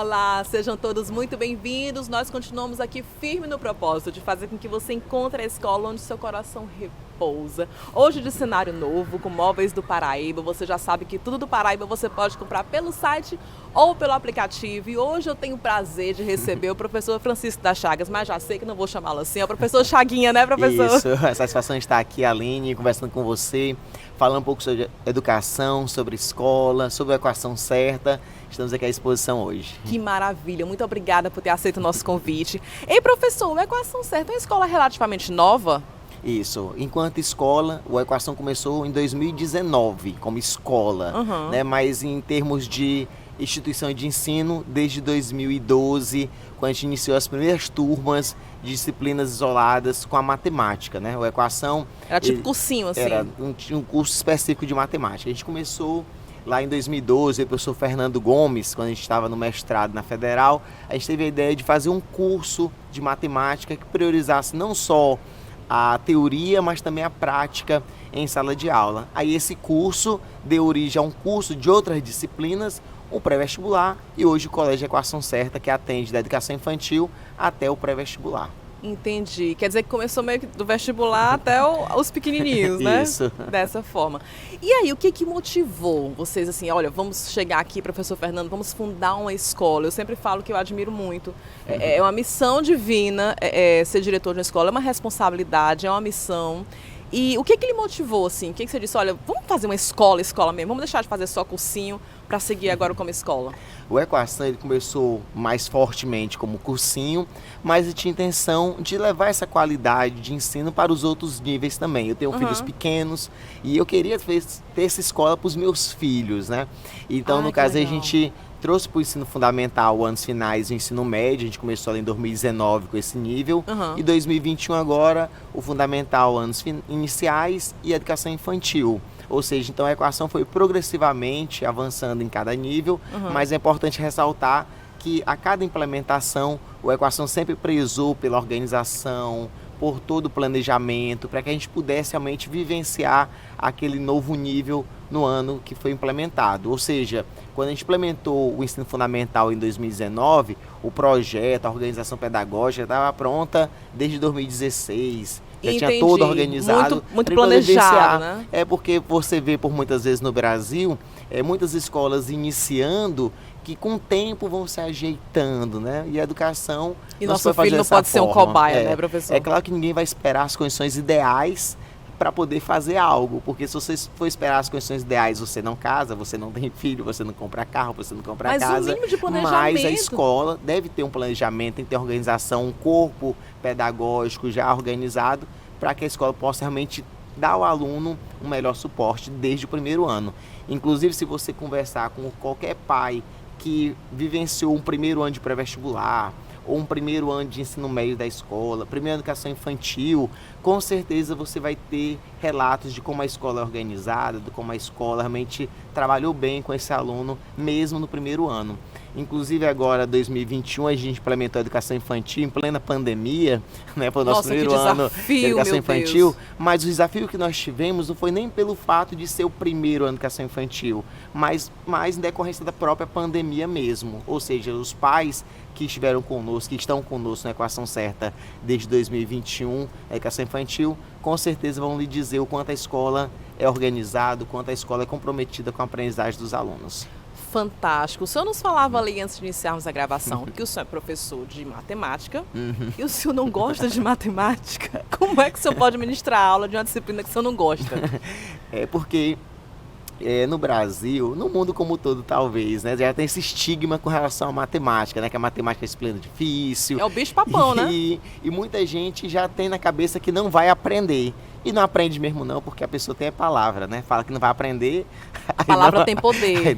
Olá, sejam todos muito bem-vindos. Nós continuamos aqui firme no propósito de fazer com que você encontre a escola onde seu coração repousa. Hoje de cenário novo, com móveis do Paraíba. Você já sabe que tudo do Paraíba você pode comprar pelo site ou pelo aplicativo. E hoje eu tenho o prazer de receber o professor Francisco das Chagas, mas já sei que não vou chamá-lo assim. É o professor Chaguinha, né, professor? Isso, a satisfação de estar aqui, Aline, conversando com você, falando um pouco sobre educação, sobre escola, sobre a equação certa. Estamos aqui à disposição hoje. Que maravilha, muito obrigada por ter aceito o nosso convite. Ei, professor, o Equação Certa é uma escola relativamente nova? Isso, enquanto escola, o Equação começou em 2019 como escola, né? Mas em termos de instituição de ensino, desde 2012, quando a gente iniciou as primeiras turmas de disciplinas isoladas com a matemática, né? O Equação... Era tipo cursinho, assim? Era um curso específico de matemática. A gente começou lá em 2012, o professor Fernando Gomes, quando a gente estava no mestrado na Federal, a gente teve a ideia de fazer um curso de matemática que priorizasse não só a teoria, mas também a prática em sala de aula. Aí esse curso deu origem a um curso de outras disciplinas, o pré-vestibular, e hoje o Colégio Equação Certa, que atende da educação infantil até o pré-vestibular. Entendi. Quer dizer que começou meio que do vestibular até os pequenininhos, né? Isso. Dessa forma. E aí, o que motivou vocês assim, olha, vamos chegar aqui, professor Fernando, vamos fundar uma escola? Eu sempre falo que eu admiro muito. É uma missão divina ser diretor de uma escola, é uma responsabilidade, é uma missão. E o que lhe motivou, assim? O que você disse? Olha, vamos fazer uma escola mesmo, vamos deixar de fazer só cursinho para seguir agora como escola? O Equação ele começou mais fortemente como cursinho, mas eu tinha intenção de levar essa qualidade de ensino para os outros níveis também. Eu tenho filhos pequenos e eu queria ter essa escola para os meus filhos, né? Então, no caso, a gente trouxe para o ensino fundamental anos finais e o ensino médio. A gente começou ali em 2019 com esse nível. E 2021 agora, o fundamental anos iniciais e a educação infantil. Ou seja, então a equação foi progressivamente avançando em cada nível, mas é importante ressaltar que a cada implementação, o Equação sempre prezou pela organização, por todo o planejamento, para que a gente pudesse realmente vivenciar aquele novo nível no ano que foi implementado. Ou seja, quando a gente implementou o ensino fundamental em 2019, o projeto, a organização pedagógica estava pronta desde 2016. Já tinha todo organizado. Muito planejado, né? É porque você vê por muitas vezes no Brasil, muitas escolas iniciando que com o tempo vão se ajeitando, né? E a educação... E nosso filho não pode ser um cobaia, né, professor? É claro que ninguém vai esperar as condições ideais para poder fazer algo, porque se você for esperar as condições ideais, você não casa, você não tem filho, você não compra carro, você não compra casa. Mas o mínimo de planejamento. Mas a escola deve ter um planejamento, tem que ter organização, um corpo pedagógico já organizado, para que a escola possa realmente dar ao aluno um melhor suporte desde o primeiro ano. Inclusive, se você conversar com qualquer pai que vivenciou um primeiro ano de pré-vestibular, ou um primeiro ano de ensino médio da escola, primeira educação infantil, com certeza você vai ter relatos de como a escola é organizada, de como a escola realmente trabalhou bem com esse aluno, mesmo no primeiro ano. Inclusive agora, 2021, a gente implementou a educação infantil em plena pandemia, né, para o nosso primeiro ano de educação infantil. Mas o desafio que nós tivemos não foi nem pelo fato de ser o primeiro ano de educação infantil, mas mais em decorrência da própria pandemia mesmo. Ou seja, os pais que estiveram conosco, que estão conosco na Equação Certa desde 2021, a educação infantil, com certeza vão lhe dizer o quanto a escola é organizada, o quanto a escola é comprometida com a aprendizagem dos alunos. Fantástico. O senhor nos falava ali antes de iniciarmos a gravação que o senhor é professor de matemática e o senhor não gosta de matemática. Como é que o senhor pode ministrar aula de uma disciplina que o senhor não gosta? É porque no Brasil, no mundo como um todo talvez, né, já tem esse estigma com relação à matemática, né, que a matemática é disciplina difícil. É o bicho papão, né? E muita gente já tem na cabeça que não vai aprender. E não aprende mesmo não, porque a pessoa tem a palavra, né? Fala que não vai aprender. A palavra tem poder. Aí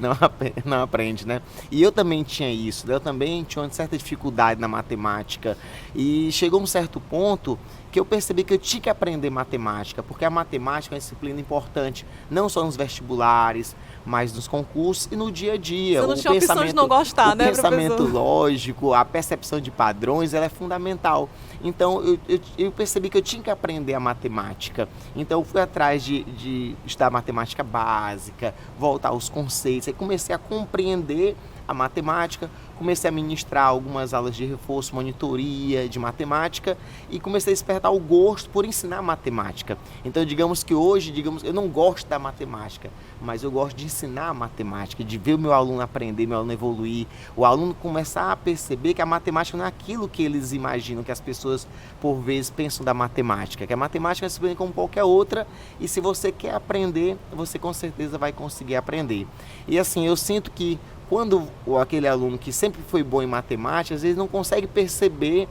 não aprende, né? E eu também tinha isso, né? Eu também tinha uma certa dificuldade na matemática. E chegou um certo ponto que eu percebi que eu tinha que aprender matemática, porque a matemática é uma disciplina importante, não só nos vestibulares, mas nos concursos e no dia a dia. Você não tinha opção de não gostar, né, professor? O pensamento lógico, a percepção de padrões, ela é fundamental. Então, eu percebi que eu tinha que aprender a matemática. Então, eu fui atrás de estudar matemática básica, voltar aos conceitos. Aí comecei a compreender a matemática, comecei a ministrar algumas aulas de reforço, monitoria de matemática e comecei a despertar o gosto por ensinar matemática. Então, digamos que hoje, eu não gosto da matemática, mas eu gosto de ensinar matemática, de ver o meu aluno aprender, meu aluno evoluir, o aluno começar a perceber que a matemática não é aquilo que eles imaginam, que as pessoas, por vezes, pensam da matemática, que a matemática é simplesmente como qualquer outra e se você quer aprender, você com certeza vai conseguir aprender. E assim, eu sinto que quando aquele aluno que sempre foi bom em matemática, às vezes não consegue perceber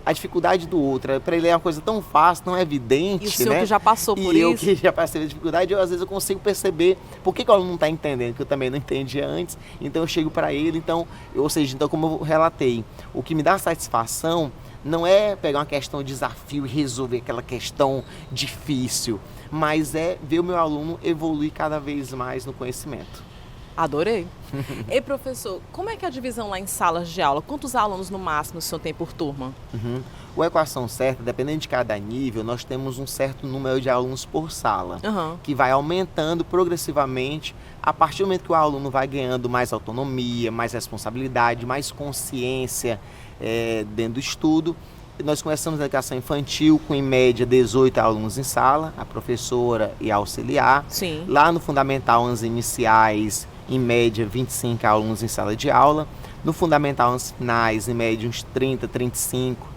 a dificuldade do outro. Para ele é uma coisa tão fácil, tão evidente, e o senhor que já passou por isso. E eu que já passei a dificuldade, às vezes eu consigo perceber por que o aluno não está entendendo, que eu também não entendia antes. Então eu chego para ele, então como eu relatei, o que me dá satisfação não é pegar uma questão de desafio e resolver aquela questão difícil, mas é ver o meu aluno evoluir cada vez mais no conhecimento. Adorei. E professor, como é que é a divisão lá em salas de aula? Quantos alunos no máximo o senhor tem por turma? O Equação Certa, dependendo de cada nível, nós temos um certo número de alunos por sala, que vai aumentando progressivamente a partir do momento que o aluno vai ganhando mais autonomia, mais responsabilidade, mais consciência dentro do estudo. Nós começamos a educação infantil com, em média, 18 alunos em sala, a professora e a auxiliar. Sim. Lá no Fundamental, anos iniciais, em média, 25 alunos em sala de aula. No Fundamental, anos finais, em média, uns 30, 35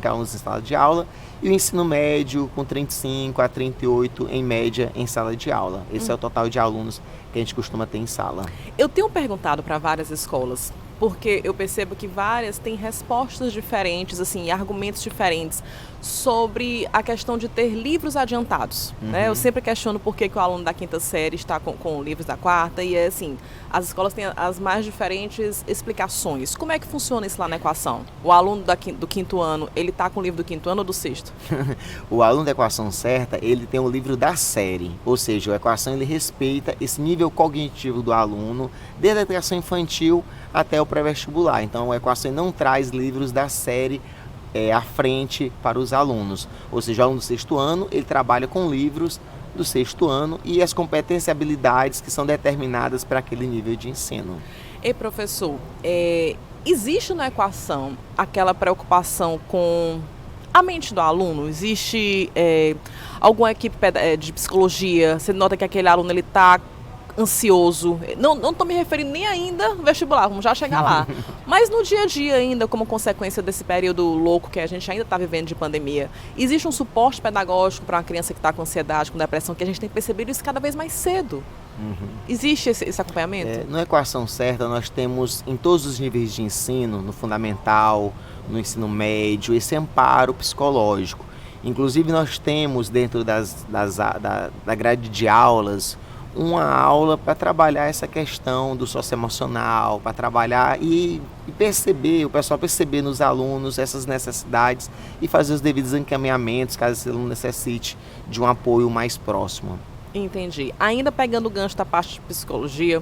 alunos em sala de aula. E o ensino médio, com 35 a 38, em média, em sala de aula. Esse é o total de alunos que a gente costuma ter em sala. Eu tenho perguntado para várias escolas, porque eu percebo que várias têm respostas diferentes, assim, argumentos diferentes sobre a questão de ter livros adiantados, né? Eu sempre questiono por que o aluno da quinta série está com livros da quarta e, assim, as escolas têm as mais diferentes explicações. Como é que funciona isso lá na Equação? O aluno do quinto ano, ele está com o livro do quinto ano ou do sexto? O aluno da Equação Certa, ele tem o livro da série, ou seja, a Equação ele respeita esse nível cognitivo do aluno, desde a educação infantil até o pré-vestibular. Então, a Equação não traz livros da série à frente para os alunos. Ou seja, o aluno do sexto ano, ele trabalha com livros do sexto ano e as competências e habilidades que são determinadas para aquele nível de ensino. E professor, existe na Equação aquela preocupação com a mente do aluno? Existe alguma equipe de psicologia? Você nota que aquele aluno ele está ansioso? Não estou me referindo nem ainda ao vestibular, vamos já chegar lá. Mas no dia a dia ainda, como consequência desse período louco que a gente ainda está vivendo de pandemia, existe um suporte pedagógico para uma criança que está com ansiedade, com depressão, que a gente tem percebido isso cada vez mais cedo? Existe esse acompanhamento? Na Equação Certa, nós temos em todos os níveis de ensino, no fundamental, no ensino médio, esse amparo psicológico. Inclusive, nós temos dentro da grade de aulas, uma aula para trabalhar essa questão do socioemocional, para trabalhar e perceber, o pessoal perceber nos alunos essas necessidades e fazer os devidos encaminhamentos, caso esse aluno necessite de um apoio mais próximo. Entendi. Ainda pegando o gancho da parte de psicologia,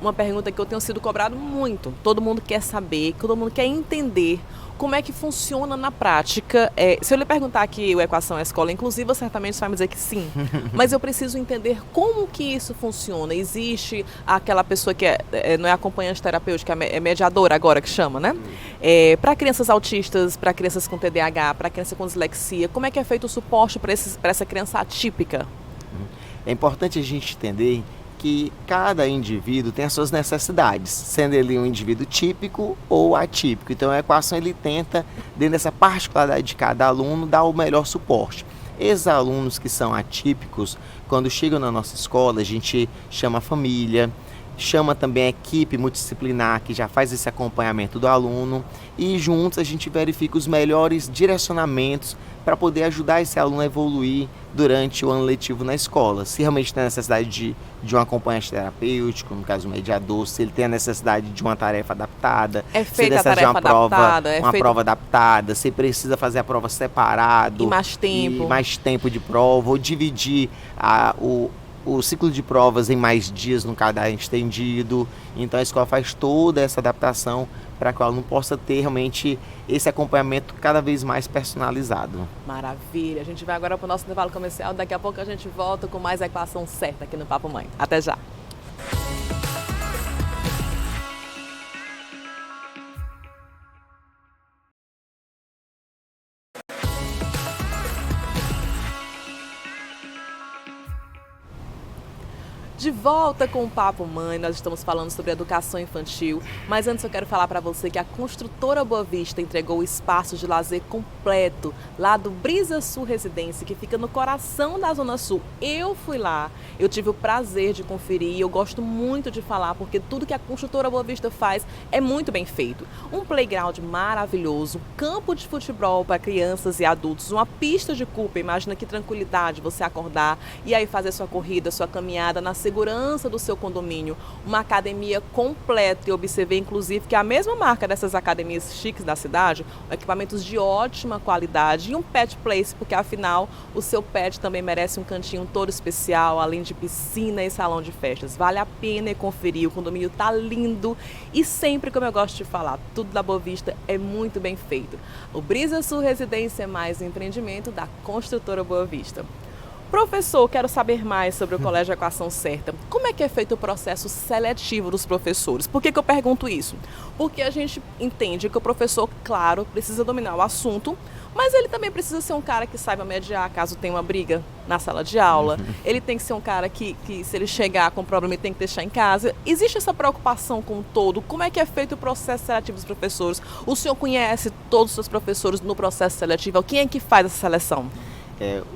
uma pergunta que eu tenho sido cobrado muito. Todo mundo quer saber, todo mundo quer entender como é que funciona na prática. Se eu lhe perguntar aqui o Equação é escola inclusiva, certamente você vai me dizer que sim. Mas eu preciso entender como que isso funciona. Existe aquela pessoa que não é acompanhante terapêutica, é mediadora agora que chama, né? Para crianças autistas, para crianças com TDAH, para criança com dislexia, como é que é feito o suporte para essa criança atípica? É importante a gente entender que cada indivíduo tem as suas necessidades, sendo ele um indivíduo típico ou atípico. Então a Equação ele tenta, dentro dessa particularidade de cada aluno, dar o melhor suporte. Esses alunos que são atípicos, quando chegam na nossa escola, a gente chama a família, chama também a equipe multidisciplinar que já faz esse acompanhamento do aluno e juntos a gente verifica os melhores direcionamentos para poder ajudar esse aluno a evoluir durante o ano letivo na escola. Se realmente tem a necessidade de um acompanhante terapêutico, no caso um mediador, se ele tem a necessidade de uma tarefa adaptada, se ele precisa de uma prova adaptada, se precisa fazer a prova separado e mais tempo de prova, ou dividir o ciclo de provas em mais dias no caderno estendido. Então a escola faz toda essa adaptação para que o aluno possa ter realmente esse acompanhamento cada vez mais personalizado. Maravilha! A gente vai agora para o nosso intervalo comercial. Daqui a pouco a gente volta com mais Equação Certa aqui no Papo Mãe. Até já! De volta com o Papo Mãe, nós estamos falando sobre educação infantil, mas antes eu quero falar para você que a Construtora Boa Vista entregou o espaço de lazer completo lá do Brisa Sul Residência, que fica no coração da Zona Sul. Eu fui lá, eu tive o prazer de conferir e eu gosto muito de falar porque tudo que a Construtora Boa Vista faz é muito bem feito. Um playground maravilhoso, campo de futebol para crianças e adultos, uma pista de Cooper, imagina que tranquilidade você acordar e aí fazer sua corrida, sua caminhada na segurança do seu condomínio, uma academia completa. E observei inclusive que a mesma marca dessas academias chiques da cidade, equipamentos de ótima qualidade e um pet place, porque afinal o seu pet também merece um cantinho todo especial, além de piscina e salão de festas. Vale a pena conferir, o condomínio tá lindo e sempre, como eu gosto de falar, tudo da Boa Vista é muito bem feito. O Brisa Sul Residência é mais um empreendimento da Construtora Boa Vista. Professor, quero saber mais sobre o Colégio Equação Certa. Como é que é feito o processo seletivo dos professores? Por que eu pergunto isso? Porque a gente entende que o professor, claro, precisa dominar o assunto, mas ele também precisa ser um cara que saiba mediar caso tenha uma briga na sala de aula. Ele tem que ser um cara que se ele chegar com problema, ele tem que deixar em casa. Existe essa preocupação com o todo? Como é que é feito o processo seletivo dos professores? O senhor conhece todos os seus professores no processo seletivo? Quem é que faz essa seleção?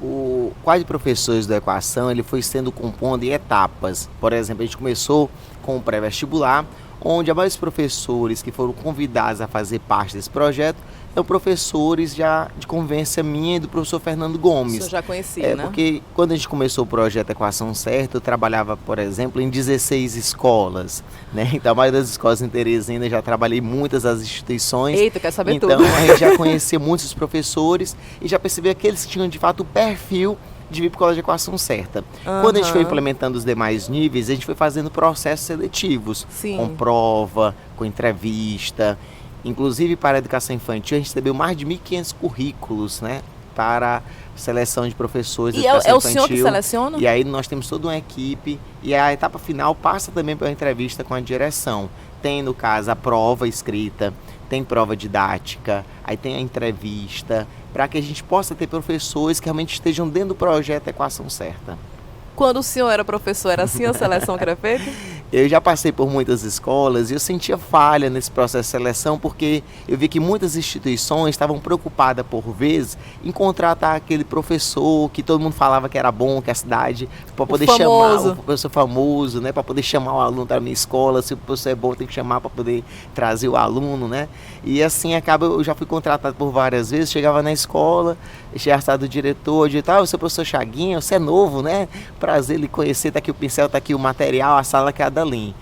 O quadro de professores da Equação ele foi sendo compondo em etapas. Por exemplo, a gente começou com o pré-vestibular, onde a maioria dos professores que foram convidados a fazer parte desse projeto são professores já de convivência minha e do professor Fernando Gomes. O senhor já conhecia, né? Porque quando a gente começou o projeto Equação Certa, eu trabalhava, por exemplo, em 16 escolas, né? Então, a maioria das escolas em Teresina, já trabalhei muitas das instituições. Eita, quer saber então, tudo. Então, a gente já conhecia muitos professores e já percebia aqueles que tinham, de fato, o perfil de vir para o Colégio Equação Certa. Quando a gente foi implementando os demais níveis, a gente foi fazendo processos seletivos. Sim. Com prova, com entrevista. Inclusive, para a educação infantil, a gente recebeu mais de 1.500 currículos, né, para seleção de professores de educação infantil. E é o senhor que seleciona? E aí nós temos toda uma equipe e a etapa final passa também pela entrevista com a direção. Tem, no caso, a prova escrita, tem prova didática, aí tem a entrevista, para que a gente possa ter professores que realmente estejam dentro do projeto Equação Certa. Quando o senhor era professor, era assim a seleção que era feita? Eu já passei por muitas escolas e eu sentia falha nesse processo de seleção porque eu vi que muitas instituições estavam preocupadas, por vezes, em contratar aquele professor que todo mundo falava que era bom, que a cidade, para poder chamar o professor famoso, né, para poder chamar o aluno para a minha escola. Se o professor é bom, tem que chamar para poder trazer o aluno, né? E assim eu já fui contratado por várias vezes, chegava na escola, chegava do diretor, de tal, o seu professor Chaguinha, você é novo, né? Prazer lhe conhecer, tá aqui o pincel, tá aqui o material, a sala que é a Dalim.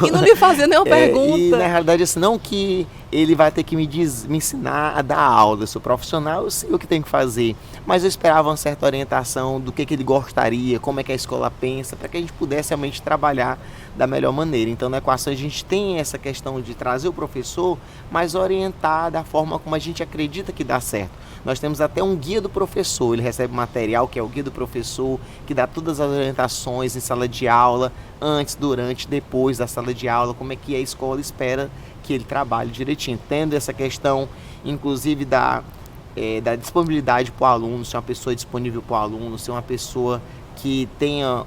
E não lhe fazer nenhuma pergunta. E na realidade, assim, não que ele vai ter que me ensinar a dar aula, eu sou profissional, eu sei o que tenho que fazer, mas eu esperava uma certa orientação do que ele gostaria, como é que a escola pensa, para que a gente pudesse realmente trabalhar da melhor maneira. Então, na Equação, a gente tem essa questão de trazer o professor, mas orientar da forma como a gente acredita que dá certo. Nós temos até um guia do professor, ele recebe material que é o guia do professor, que dá todas as orientações em sala de aula, antes, durante, depois da sala de aula, como é que a escola espera que ele trabalhe direitinho. Tendo essa questão, inclusive, da disponibilidade para o aluno, ser uma pessoa disponível para o aluno, ser uma pessoa que tenha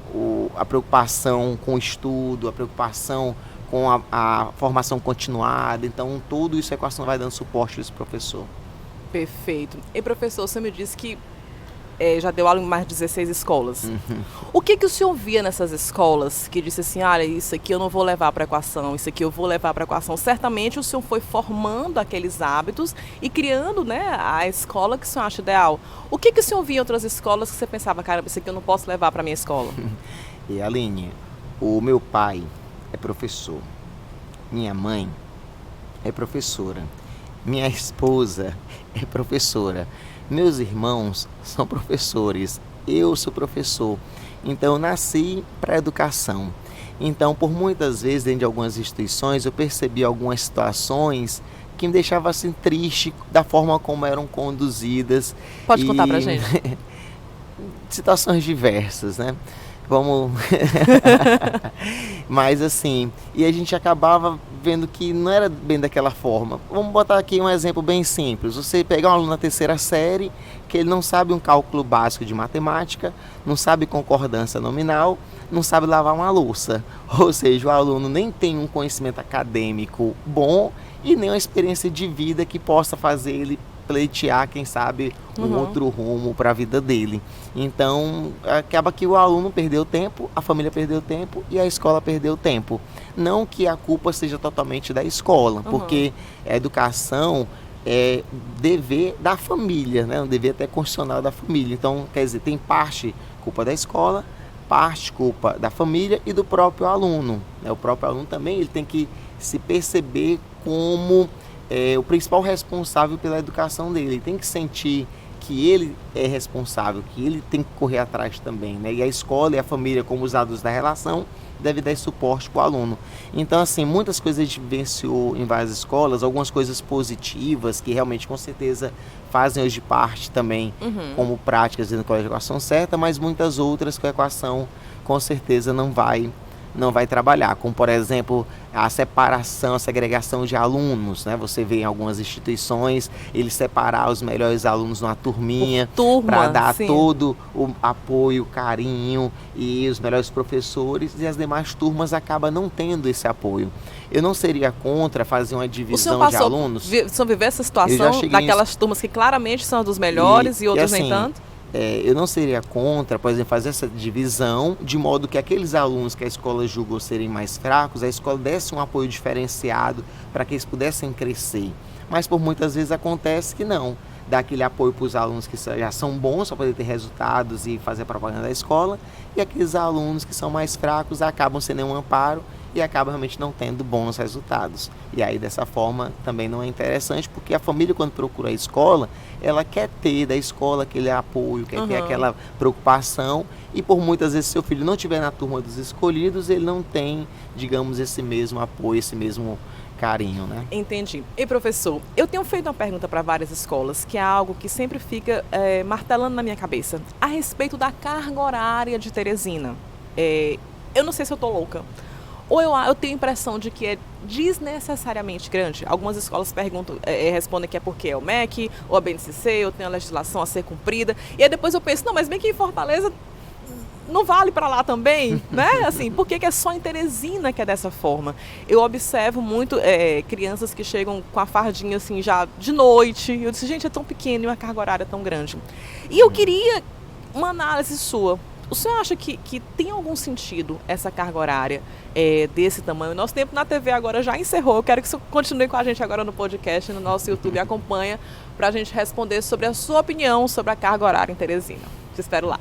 a preocupação com o estudo, a preocupação com a formação continuada. Então, tudo isso a Equação vai dando suporte a esse professor. Perfeito. E professor, você me disse que já deu aula em mais de 16 escolas. O que o senhor via nessas escolas que disse assim, olha, isso aqui eu não vou levar para a Equação, isso aqui eu vou levar para a Equação? Certamente o senhor foi formando aqueles hábitos e criando, né, a escola que o senhor acha ideal. O que o senhor via em outras escolas que você pensava, cara, isso aqui eu não posso levar para a minha escola? E Aline, o meu pai é professor, minha mãe é professora, minha esposa é professora, meus irmãos são professores, eu sou professor, então eu nasci para a educação. Então, por muitas vezes, dentro de algumas instituições, eu percebi algumas situações que me deixavam assim triste da forma como eram conduzidas. Pode contar pra gente. Situações diversas, né? Vamos... Mas assim, e a gente acabava vendo que não era bem daquela forma. Vamos botar aqui um exemplo bem simples. Você pegar um aluno na terceira série, que ele não sabe um cálculo básico de matemática, não sabe concordância nominal, não sabe lavar uma louça. Ou seja, o aluno nem tem um conhecimento acadêmico bom e nem uma experiência de vida que possa fazer ele pleitear, quem sabe, um outro rumo para a vida dele. Então, acaba que o aluno perdeu tempo, a família perdeu tempo e a escola perdeu tempo. Não que a culpa seja totalmente da escola, porque a educação é dever da família, né? Um dever até constitucional da família. Então, quer dizer, tem parte culpa da escola, parte culpa da família e do próprio aluno, né? O próprio aluno também ele tem que se perceber como o principal responsável pela educação dele. Ele tem que sentir que ele é responsável, que ele tem que correr atrás também, né? E a escola e a família, como os adultos da relação, deve dar esse suporte para o aluno. Então, assim, muitas coisas a gente vivenciou em várias escolas, algumas coisas positivas que realmente, com certeza, fazem hoje parte também como práticas dentro do colégio de equação certa, mas muitas outras que a equação, com certeza, não vai trabalhar, como por exemplo a separação, a segregação de alunos, né? Você vê em algumas instituições eles separar os melhores alunos numa turminha para dar todo o apoio, carinho e os melhores professores, e as demais turmas acabam não tendo esse apoio. Eu não seria contra fazer uma divisão de alunos. O senhor viveu essa situação daquelas turmas que claramente são dos melhores e outros nem tanto? Eu não seria contra, por exemplo, fazer essa divisão, de modo que aqueles alunos que a escola julgou serem mais fracos, a escola desse um apoio diferenciado para que eles pudessem crescer. Mas por muitas vezes acontece que não. Dá aquele apoio para os alunos que já são bons para poder ter resultados e fazer propaganda da escola, e aqueles alunos que são mais fracos acabam sem nenhum amparo e acabam realmente não tendo bons resultados. E aí, dessa forma, também não é interessante, porque a família, quando procura a escola, ela quer ter da escola aquele apoio, quer ter aquela preocupação, e por muitas vezes, se seu filho não estiver na turma dos escolhidos, ele não tem, digamos, esse mesmo apoio, esse mesmo carinho, né? Entendi. E professor, eu tenho feito uma pergunta para várias escolas, que é algo que sempre fica martelando na minha cabeça, a respeito da carga horária de Teresina. Eu não sei se eu tô louca, ou eu tenho a impressão de que é desnecessariamente grande. Algumas escolas respondem que é porque é o MEC, ou a BNCC, ou tem a legislação a ser cumprida. E aí depois eu penso, não, mas bem que em Fortaleza não vale para lá também, né? Assim, por que é só em Teresina que é dessa forma? Eu observo muito crianças que chegam com a fardinha assim já de noite. Eu disse, gente, é tão pequeno e uma carga horária tão grande. E eu queria uma análise sua. O senhor acha que tem algum sentido essa carga horária desse tamanho? Nosso tempo na TV agora já encerrou. Eu quero que você continue com a gente agora no podcast, no nosso YouTube. Acompanha para a gente responder sobre a sua opinião sobre a carga horária em Teresina. Te espero lá.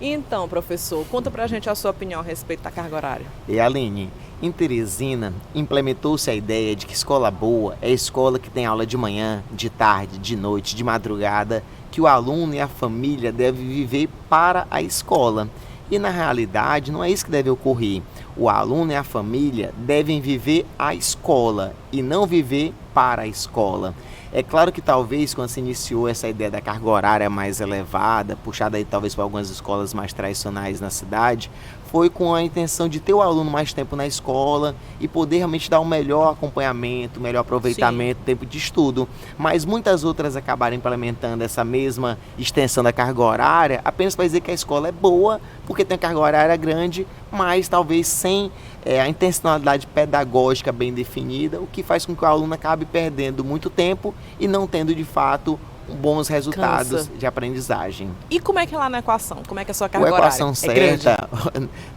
Então, professor, conta pra gente a sua opinião a respeito da carga horária. E Aline, em Teresina, implementou-se a ideia de que escola boa é a escola que tem aula de manhã, de tarde, de noite, de madrugada, que o aluno e a família devem viver para a escola. E na realidade não é isso que deve ocorrer. O aluno e a família devem viver a escola e não viver para a escola. É claro que talvez quando se iniciou essa ideia da carga horária mais elevada, puxada aí talvez para algumas escolas mais tradicionais na cidade, foi com a intenção de ter o aluno mais tempo na escola e poder realmente dar um melhor acompanhamento, melhor aproveitamento, tempo de estudo. Mas muitas outras acabaram implementando essa mesma extensão da carga horária apenas para dizer que a escola é boa, porque tem a carga horária grande, mas talvez sem a intencionalidade pedagógica bem definida, o que faz com que o aluno acabe perdendo muito tempo e não tendo de fato bons resultados de aprendizagem. E como é que é lá na equação? Como é que é a sua carga horária? A equação certa,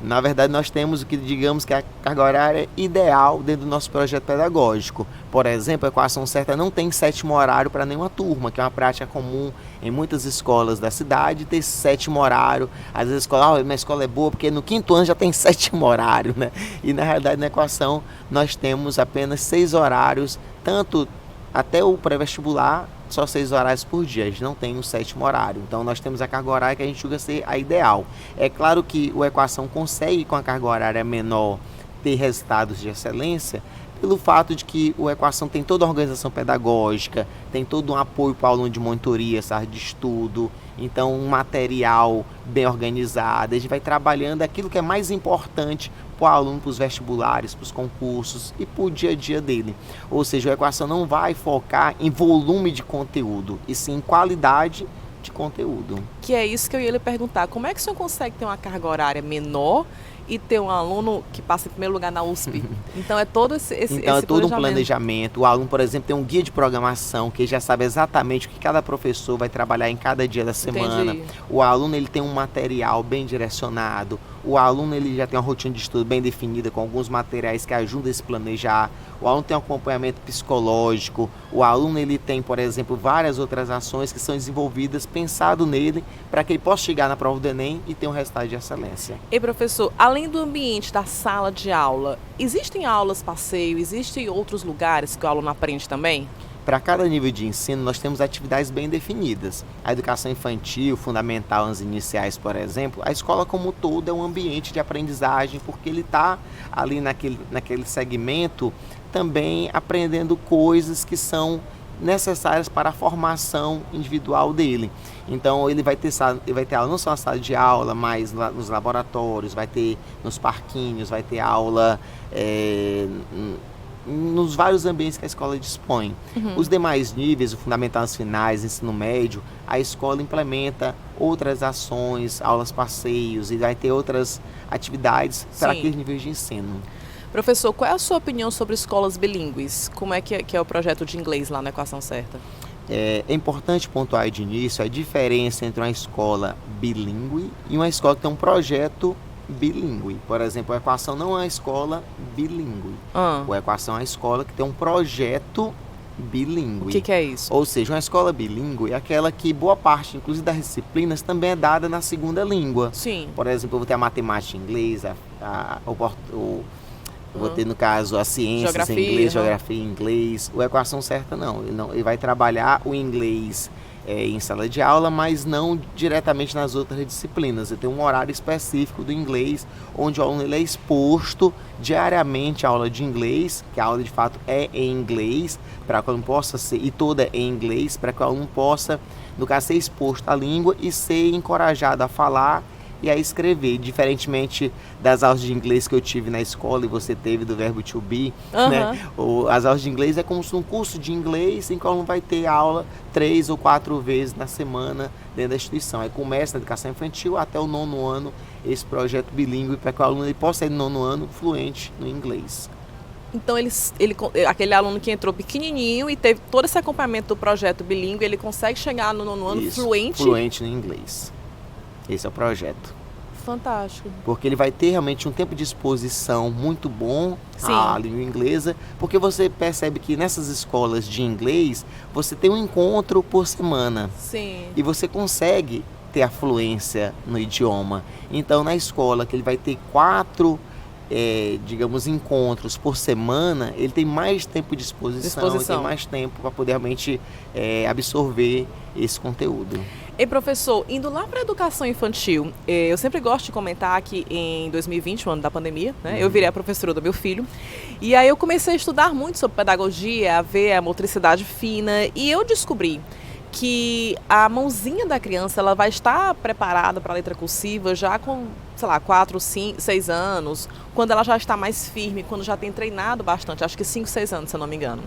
na verdade nós temos o que digamos que é a carga horária ideal dentro do nosso projeto pedagógico. Por exemplo, a equação certa não tem sétimo horário para nenhuma turma, que é uma prática comum em muitas escolas da cidade, ter sétimo horário. Às vezes a escola, minha escola é boa porque no quinto ano já tem sétimo horário, né? E na realidade na equação nós temos apenas 6 horários, tanto até o pré-vestibular, só 6 horários por dia, a gente não tem um sétimo horário. Então nós temos a carga horária que a gente julga ser a ideal. É claro que a equação consegue, com a carga horária menor, ter resultados de excelência, pelo fato de que o Equação tem toda a organização pedagógica, tem todo um apoio para o aluno de monitoria, sala de estudo, então um material bem organizado. A gente vai trabalhando aquilo que é mais importante para o aluno, para os vestibulares, para os concursos e para o dia a dia dele. Ou seja, o Equação não vai focar em volume de conteúdo, e sim em qualidade de conteúdo. Que é isso que eu ia lhe perguntar. Como é que o senhor consegue ter uma carga horária menor e ter um aluno que passa em primeiro lugar na USP? Então é todo Então é todo um planejamento. O aluno, por exemplo, tem um guia de programação que já sabe exatamente o que cada professor vai trabalhar em cada dia da semana. Entendi. O aluno ele tem um material bem direcionado. O aluno ele já tem uma rotina de estudo bem definida com alguns materiais que ajudam a se planejar. O aluno tem um acompanhamento psicológico. O aluno ele tem, por exemplo, várias outras ações que são desenvolvidas pensado nele para que ele possa chegar na prova do Enem e ter um resultado de excelência. E professor, além do ambiente da sala de aula, existem aulas passeio, existem outros lugares que o aluno aprende também? Para cada nível de ensino, nós temos atividades bem definidas. A educação infantil, fundamental, as iniciais, por exemplo, a escola como um todo é um ambiente de aprendizagem, porque ele está ali naquele segmento também aprendendo coisas que são necessárias para a formação individual dele. Então ele vai ter aula não só na sala de aula, mas nos laboratórios, vai ter nos parquinhos, vai ter aula nos vários ambientes que a escola dispõe. Os demais níveis, o fundamental, as finais, ensino médio, a escola implementa outras ações, aulas passeios e vai ter outras atividades para aqueles níveis de ensino. Professor, qual é a sua opinião sobre escolas bilíngues? Como é que é o projeto de inglês lá na Equação Certa? É importante pontuar de início a diferença entre uma escola bilíngue e uma escola que tem um projeto bilíngue. Por exemplo, a Equação não é uma escola bilíngue. A Equação é uma escola que tem um projeto bilíngue. O que é isso? Ou seja, uma escola bilíngue é aquela que boa parte, inclusive das disciplinas, também é dada na segunda língua. Sim. Por exemplo, eu vou ter a matemática em inglês, vou ter, no caso, as ciências em inglês, geografia em inglês. O Equação Certa não. Ele vai trabalhar o inglês em sala de aula, mas não diretamente nas outras disciplinas. Ele tem um horário específico do inglês, onde o aluno ele é exposto diariamente à aula de inglês, que a aula de fato é em inglês, para que o aluno possa ser, e toda é em inglês, para que o aluno possa, no caso, ser exposto à língua e ser encorajado a falar e a escrever, diferentemente das aulas de inglês que eu tive na escola e você teve do verbo to be, né? As aulas de inglês é como se um curso de inglês em que o aluno vai ter aula 3 ou 4 vezes na semana dentro da instituição. Aí começa na educação infantil até o 9º ano esse projeto bilíngue para que o aluno ele possa sair no 9º ano fluente no inglês. Então aquele aluno que entrou pequenininho e teve todo esse acompanhamento do projeto bilíngue, ele consegue chegar no 9º ano fluente no inglês. Esse é o projeto. Fantástico. Porque ele vai ter realmente um tempo de exposição muito bom à língua inglesa, porque você percebe que nessas escolas de inglês, você tem um encontro por semana. Sim. E você consegue ter a fluência no idioma. Então, na escola, que ele vai ter 4 encontros por semana, ele tem mais tempo de exposição. Ele tem mais tempo para poder realmente absorver esse conteúdo. E professor, indo lá para a educação infantil, eu sempre gosto de comentar que em 2020, o ano da pandemia, né, eu virei a professora do meu filho, e aí eu comecei a estudar muito sobre pedagogia, a ver a motricidade fina, e eu descobri que a mãozinha da criança ela vai estar preparada para a letra cursiva já com, 4, 5, 6 anos, quando ela já está mais firme, quando já tem treinado bastante, acho que 5, 6 anos, se eu não me engano.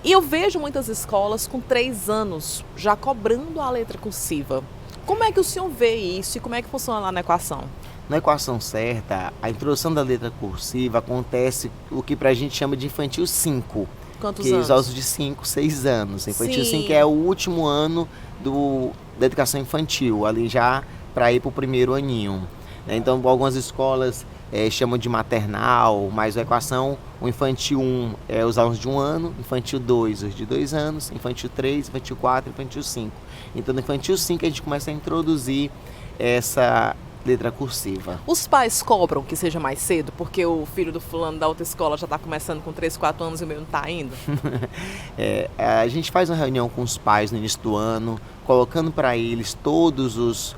E eu vejo muitas escolas com 3 anos já cobrando a letra cursiva. Como é que o senhor vê isso e como é que funciona lá na Equação? Na Equação Certa, a introdução da letra cursiva acontece o que a gente chama de infantil 5. Quantos que anos? É os de 5, 6 anos. Infantil 5 é o último ano da educação infantil, ali já para ir para o 1º aninho. Então, algumas escolas chamam de maternal, mas a Equação, o infantil 1 é os alunos de 1 ano, infantil 2 os de 2 anos, infantil 3, infantil 4 e infantil 5. Então, no infantil 5 a gente começa a introduzir essa letra cursiva. Os pais cobram que seja mais cedo, porque o filho do fulano da outra escola já está começando com 3, 4 anos e o meu não está ainda? A gente faz uma reunião com os pais no início do ano, colocando para eles todos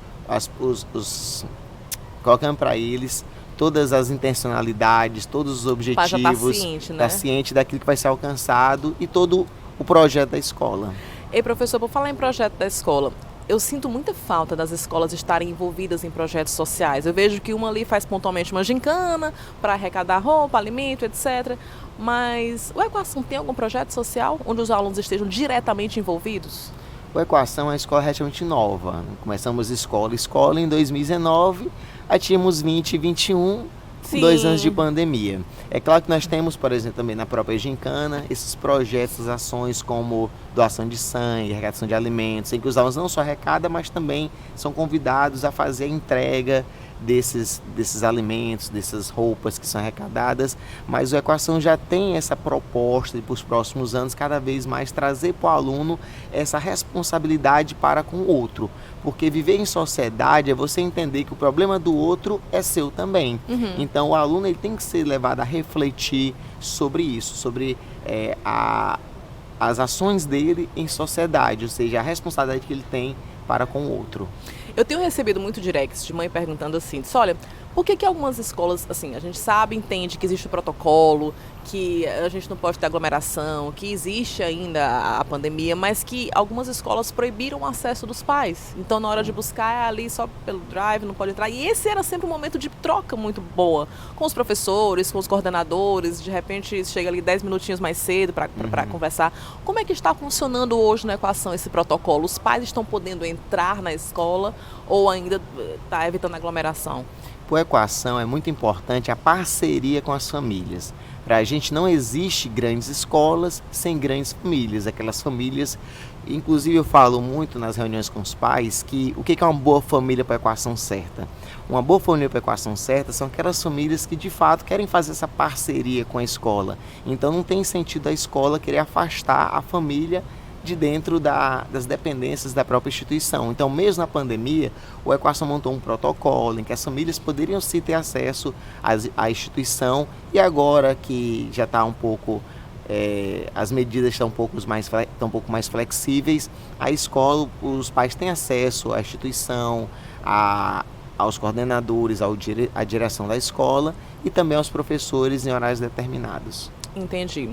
colocando para eles todas as intencionalidades, todos os O pai já está objetivos, ciente, está né? ciente daquilo que vai ser alcançado e todo o projeto da escola. Ei, professor, por falar em projeto da escola, eu sinto muita falta das escolas estarem envolvidas em projetos sociais. Eu vejo que uma ali faz pontualmente uma gincana para arrecadar roupa, alimento, etc. Mas o Equação tem algum projeto social onde os alunos estejam diretamente envolvidos? O Equação é uma escola relativamente nova. Começamos escola em 2019, aí tínhamos 20 e 21, Sim. 2 anos de pandemia. É claro que nós temos, por exemplo, também na própria gincana, esses projetos, ações como doação de sangue, arrecadação de alimentos, em que os alunos não só arrecadam, mas também são convidados a fazer a entrega desses alimentos, dessas roupas que são arrecadadas, mas o Equação já tem essa proposta de, para os próximos anos, cada vez mais trazer para o aluno essa responsabilidade para com o outro, porque viver em sociedade é você entender que o problema do outro é seu também. Então o aluno ele tem que ser levado a refletir sobre isso, sobre as ações dele em sociedade, ou seja, a responsabilidade que ele tem para com o outro. Eu tenho recebido muito directs de mãe perguntando assim, diz, olha, por que algumas escolas, assim, a gente sabe, entende que existe o protocolo, que a gente não pode ter aglomeração, que existe ainda a pandemia, mas que algumas escolas proibiram o acesso dos pais. Então, na hora de buscar, é ali só pelo drive, não pode entrar. E esse era sempre um momento de troca muito boa com os professores, com os coordenadores. De repente, chega ali 10 minutinhos mais cedo para conversar. Como é que está funcionando hoje na Equação esse protocolo? Os pais estão podendo entrar na escola ou ainda está evitando aglomeração? Para a Equação é muito importante a parceria com as famílias. Para a gente não existe grandes escolas sem grandes famílias, aquelas famílias, inclusive eu falo muito nas reuniões com os pais que o que é uma boa família para a Equação certa? Uma boa família para a Equação certa são aquelas famílias que de fato querem fazer essa parceria com a escola. Então não tem sentido a escola querer afastar a família de dentro das dependências da própria instituição. Então, mesmo na pandemia, o Equação montou um protocolo em que as famílias poderiam sim ter acesso à instituição, e agora que já está um pouco, as medidas estão um pouco mais flexíveis, a escola, os pais têm acesso à instituição, aos coordenadores, à direção da escola e também aos professores em horários determinados. Entendi.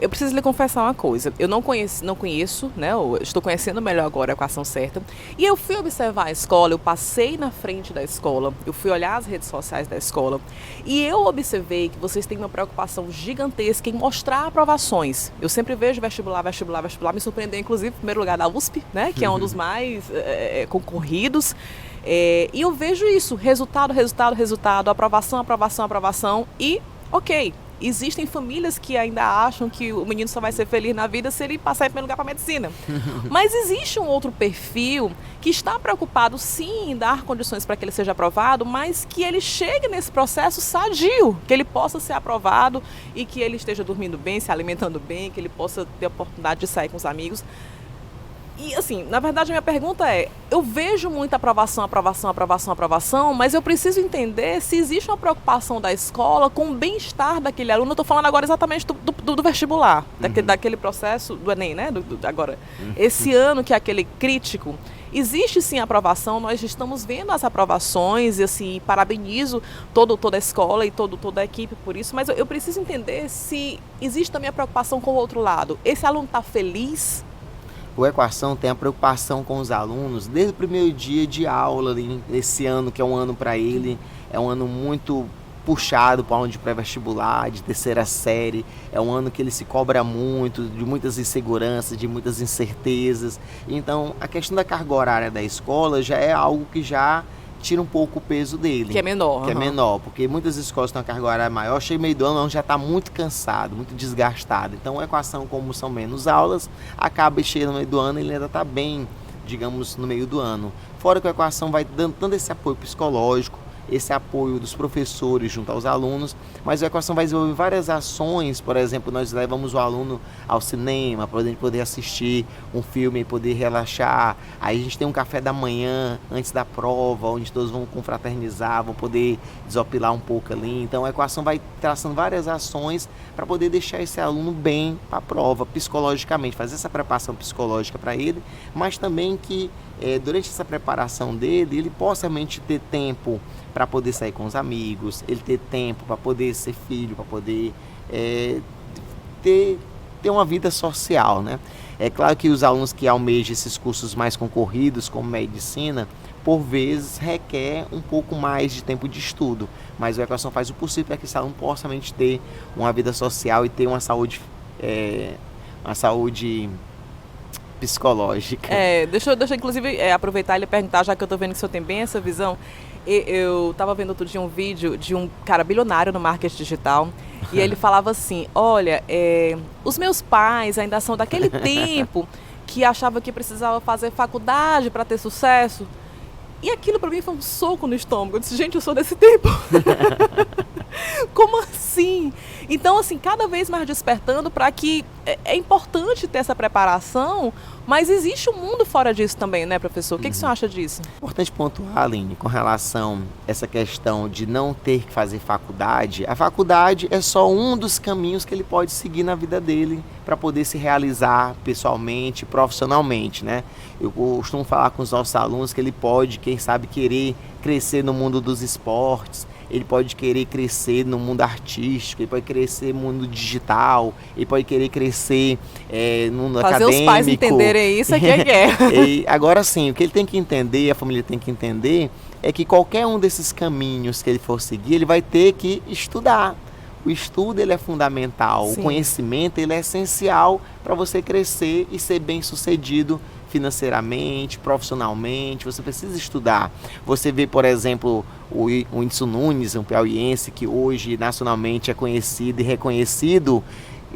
Eu preciso lhe confessar uma coisa. Eu não conheço, né? Eu estou conhecendo melhor agora a Equação certa. E eu fui observar a escola, eu passei na frente da escola, eu fui olhar as redes sociais da escola e eu observei que vocês têm uma preocupação gigantesca em mostrar aprovações. Eu sempre vejo vestibular, me surpreendeu inclusive em primeiro lugar da USP, né? Que é um dos mais concorridos. E eu vejo isso, resultado, aprovação e ok. Existem famílias que ainda acham que o menino só vai ser feliz na vida se ele passar em primeiro lugar para a medicina. Mas existe um outro perfil que está preocupado sim em dar condições para que ele seja aprovado, mas que ele chegue nesse processo sadio, que ele possa ser aprovado e que ele esteja dormindo bem, se alimentando bem, que ele possa ter a oportunidade de sair com os amigos. E assim, na verdade a minha pergunta é, eu vejo muita aprovação, mas eu preciso entender se existe uma preocupação da escola com o bem-estar daquele aluno. Eu estou falando agora exatamente do vestibular, daquele processo do Enem, né? Agora, esse ano que é aquele crítico, existe sim aprovação, nós estamos vendo as aprovações e assim, parabenizo toda a escola e toda a equipe por isso, mas eu preciso entender se existe também a preocupação com o outro lado. Esse aluno está feliz? O Equação tem a preocupação com os alunos desde o primeiro dia de aula, esse ano que é um ano para ele, é um ano muito puxado para o ano de pré-vestibular, de terceira série, é um ano que ele se cobra muito, de muitas inseguranças, de muitas incertezas. Então a questão da carga horária da escola já é algo que já tira um pouco o peso dele. Que é menor. Que é menor, porque muitas escolas têm uma carga horária maior, chega meio do ano, já está muito cansado, muito desgastado. Então a Equação, como são menos aulas, acaba chegando no meio do ano e ele ainda está bem, digamos, no meio do ano. Fora que a Equação vai dando esse apoio psicológico, esse apoio dos professores junto aos alunos, mas a Equação vai desenvolver várias ações. Por exemplo, nós levamos o aluno ao cinema para ele poder assistir um filme e poder relaxar. Aí a gente tem um café da manhã antes da prova, onde todos vão confraternizar, vão poder desopilar um pouco ali. Então a Equação vai traçando várias ações para poder deixar esse aluno bem para a prova, psicologicamente, fazer essa preparação psicológica para ele, mas também que durante essa preparação dele, ele possa realmente ter tempo para poder sair com os amigos, ele ter tempo para poder ser filho, para poder ter uma vida social, né? É claro que os alunos que almejam esses cursos mais concorridos, como medicina, por vezes requer um pouco mais de tempo de estudo, mas a equação faz o possível para que esse aluno possa realmente ter uma vida social e ter uma saúde psicológica. Deixa eu inclusive aproveitar e lhe perguntar, já que eu estou vendo que o senhor tem bem essa visão. Eu estava vendo outro dia um vídeo de um cara bilionário no marketing digital e ele falava assim, olha, os meus pais ainda são daquele tempo que achava que precisava fazer faculdade para ter sucesso. E aquilo para mim foi um soco no estômago. Eu disse, gente, eu sou desse tempo. Como assim? Então, assim, cada vez mais despertando para que é importante ter essa preparação, mas existe um mundo fora disso também, né, professor? O que o senhor acha disso? Importante pontuar, Aline, com relação a essa questão de não ter que fazer faculdade. A faculdade é só um dos caminhos que ele pode seguir na vida dele para poder se realizar pessoalmente, profissionalmente, né? Eu costumo falar com os nossos alunos que ele pode, quem sabe, querer crescer no mundo dos esportes, ele pode querer crescer no mundo artístico, ele pode crescer no mundo digital, ele pode querer crescer no mundo acadêmico. Fazer os pais entenderem isso é que é. Agora sim, o que ele tem que entender, a família tem que entender, é que qualquer um desses caminhos que ele for seguir, ele vai ter que estudar. O estudo ele é fundamental, sim. O conhecimento ele é essencial para você crescer e ser bem-sucedido financeiramente, profissionalmente. Você precisa estudar. Você vê, por exemplo, o Whindersson Nunes, um piauiense que hoje nacionalmente é conhecido e reconhecido.